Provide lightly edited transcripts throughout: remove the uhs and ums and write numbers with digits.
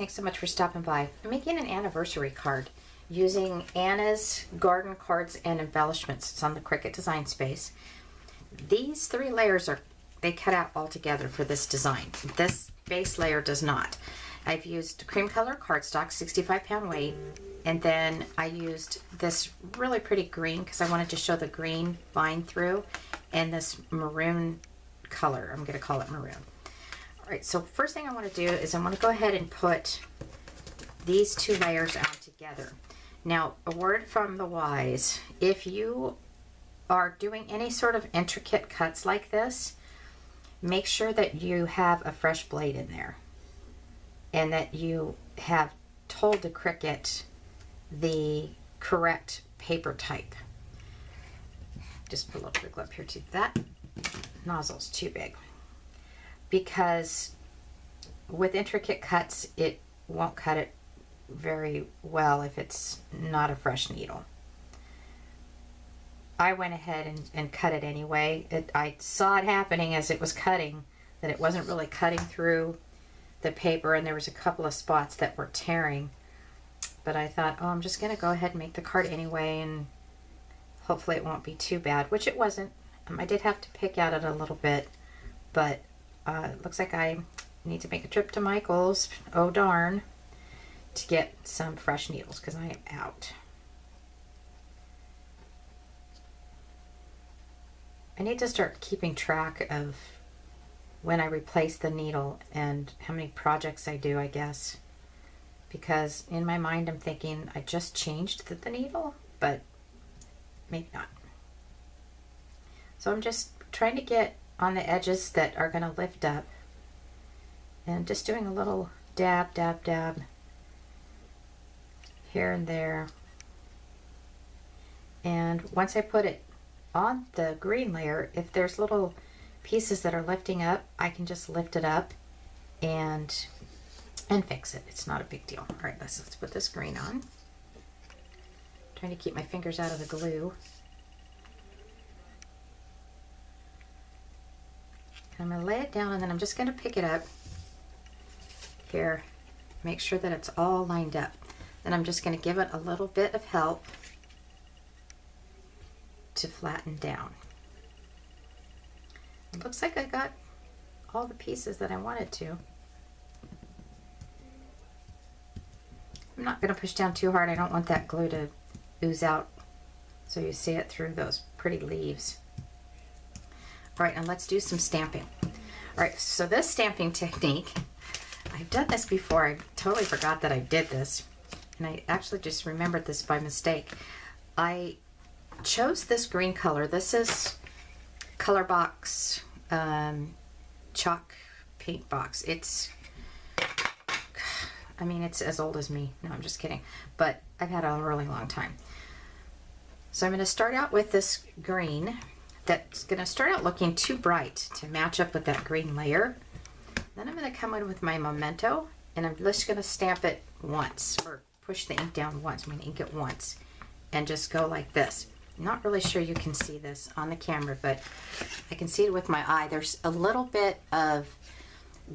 thanks so much for stopping by. I'm making an anniversary card using Anna's Garden Cards and Embellishments. It's on the Cricut Design Space. These 3 layers they cut out all together for this design. This base layer does not. I've used cream color cardstock, 65-pound weight, and then I used this really pretty green because I wanted to show the green line through, and this maroon color. I'm going to call it maroon. Alright, so first thing I want to do is I want to go ahead and put these 2 layers out together. Now, a word from the wise, if you are doing any sort of intricate cuts like this, make sure that you have a fresh blade in there and that you have told the Cricut the correct paper type. Just put a little wiggle up here too. That nozzle's too big, because with intricate cuts it won't cut it very well if it's not a fresh needle. I went ahead and cut it anyway. I saw it happening as it was cutting, that it wasn't really cutting through the paper, and there was a couple of spots that were tearing, but I thought, oh, I'm just gonna go ahead and make the card anyway, and hopefully it won't be too bad, which it wasn't. I did have to pick at it a little bit, but it looks like I need to make a trip to Michael's, oh darn, to get some fresh needles because I am out. I need to start keeping track of when I replace the needle and how many projects I do, I guess, because in my mind I'm thinking I just changed the needle, but maybe not. So I'm just trying to get on the edges that are going to lift up, and just doing a little dab, dab, dab here and there. And once I put it on the green layer, if there's little pieces that are lifting up, I can just lift it up and fix it. It's not a big deal. All right, let's put this green on. Trying to keep my fingers out of the glue. I'm going to lay it down, and then I'm just going to pick it up here, make sure that it's all lined up. Then I'm just going to give it a little bit of help to flatten down. It looks like I got all the pieces that I wanted to. I'm not going to push down too hard. I don't want that glue to ooze out so you see it through those pretty leaves. All right, and let's do some stamping. All right, so this stamping technique, I've done this before. I totally forgot that I did this, and I actually just remembered this by mistake. I chose this green color. This is Color Box chalk paint box. It's as old as me. No, I'm just kidding. But I've had it a really long time. So I'm going to start out with this green that's going to start out looking too bright to match up with that green layer. Then I'm going to come in with my Memento, and I'm just going to stamp it once, or push the ink down once. I'm going to ink it once and just go like this. I'm not really sure you can see this on the camera, but I can see it with my eye. There's a little bit of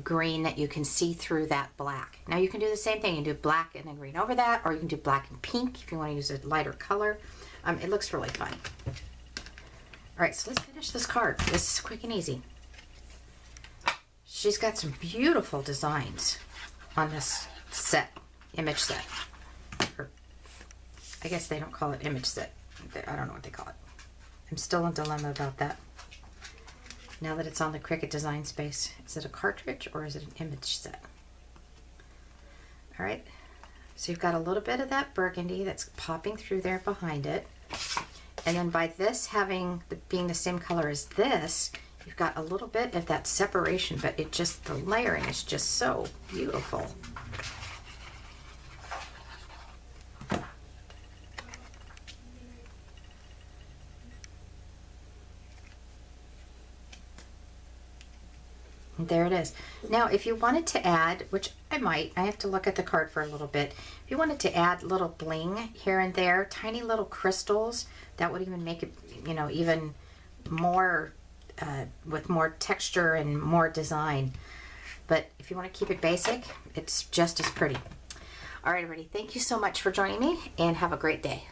green that you can see through that black. Now you can do the same thing. You can do black and then green over that, or you can do black and pink if you want to use a lighter color. It looks really fun. All right, so let's finish this card. This is quick and easy. She's got some beautiful designs on this set, image set. Or I guess they don't call it image set. I don't know what they call it. I'm still in dilemma about that. Now that it's on the Cricut Design Space, is it a cartridge or is it an image set? All right, so you've got a little bit of that burgundy that's popping through there behind it. And then by this being the same color as this, you've got a little bit of that separation, but the layering is just so beautiful. There it is. Now, if you wanted to add, which I have to look at the card for a little bit. If you wanted to add little bling here and there, tiny little crystals, that would even make it, even more, with more texture and more design. But if you want to keep it basic, it's just as pretty. All right, everybody, thank you so much for joining me, and have a great day.